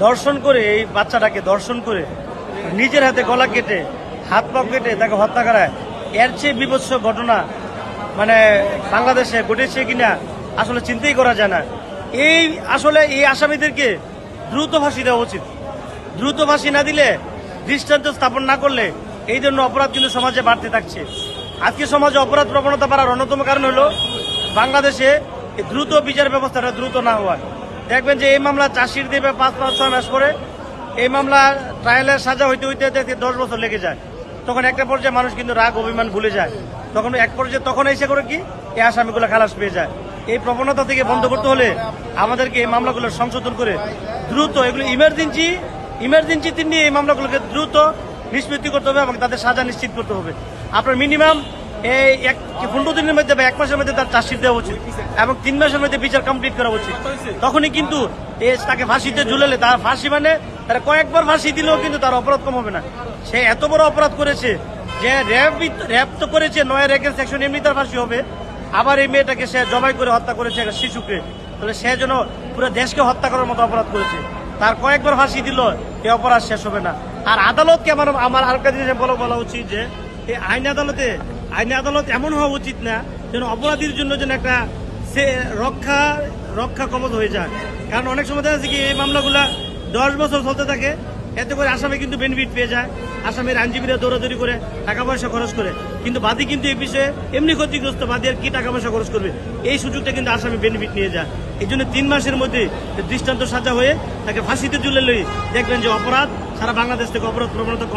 ধর্ষণ করে, এই বাচ্চাটাকে ধর্ষণ করে নিজের হাতে গলা কেটে হাত পা কেটে তাকে হত্যা করায়, এর চেয়ে বিভৎস ঘটনা মানে বাংলাদেশে ঘটেছে কিনা আসলে চিন্তাই করা যায় না। আসলে এই আসামিদেরকে দ্রুত ফাঁসি দেওয়া উচিত। দ্রুত ফাঁসি না দিলে, দৃষ্টান্ত স্থাপন না করলে এই জন্য অপরাধ কিন্তু সমাজে বাড়তে থাকছে। আজকে সমাজে অপরাধ প্রবণতা বাড়ার অন্যতম কারণ হলো বাংলাদেশে দ্রুত বিচার ব্যবস্থাটা দ্রুত না হওয়া। দেখবেন যে এই মামলা চার্জশিট দেবে 5-6 মাস পরে, এই মামলা ট্রায়ালের সাজা হইতে হইতে 10 বছর লেগে যায়। তখন একটা পর্যায়ে মানুষ কিন্তু রাগ অভিমান ভুলে যায়, তখন এক পর্যায়ে তখন এসে করে কি এই আসামিগুলো খালাস পেয়ে যায়। এই প্রবণতা থেকে বন্ধ করতে হলে আমাদেরকে এই মামলাগুলো সংশোধন করে দ্রুত এগুলো ইমার্জেন্সি নিয়ে এই মামলাগুলোকে দ্রুত নিষ্পত্তি করতে হবে এবং তাদের সাজা নিশ্চিত করতে হবে। আপনার মিনিমাম এই 15 দিনের মধ্যে বা 1 মাসের মধ্যে তার চার্জশিট দেওয়া উচিত এবং 3 মাসের মধ্যে বিচার কমপ্লিট করা উচিত। তখনই কিন্তু তাকে ফাঁসিতে ঝুলালে, তার ফাঁসি মানে তারা কয়েকবার ফাঁসি দিলেও কিন্তু তার অপরাধ কম হবে না। সে এত বড় অপরাধ করেছে যে র্যাপ তো করেছে, 9 রেগের সেকশন এমনি তার ফাঁসি হবে। আবার এই মেয়েটাকে সে জবাই করে হত্যা করেছে, একটা শিশুকে। তাহলে সে যেন পুরো দেশকে হত্যা করার মতো অপরাধ করেছে। তার কয়েকবার ফাঁসি দিল, এই অপরাধ শেষ হবে না। আর আদালতকে আমার আরেকটা জিনিস বলা উচিত যে এই আইন আদালত এমন হওয়া উচিত না যেন অপরাধীর জন্য যেন একটা সে রক্ষা কবচ হয়ে যায়। কারণ অনেক সময় দেখা যাচ্ছে কি এই মামলাগুলা 10 বছর চলতে থাকে, এতে করে আসামি কিন্তু বেনিফিট পেয়ে যায়। আসামির আইনজীবীরা দৌড়াদৌড়ি করে টাকা পয়সা খরচ করে, কিন্তু বাদী কিন্তু এই বিষয়ে এমনি ক্ষতিগ্রস্ত। বাদী আর কি টাকা পয়সা খরচ করবে, এই সুযোগটা কিন্তু আসামি বেনিফিট নিয়ে যায়। এই জন্য 3 মাসের মধ্যে দৃষ্টান্ত সাজা হয়ে তাকে ফাঁসিতে ঝুলে লই, দেখবেন যে অপরাধ সারা বাংলাদেশ থেকে অপরাধ প্রবণতা কম।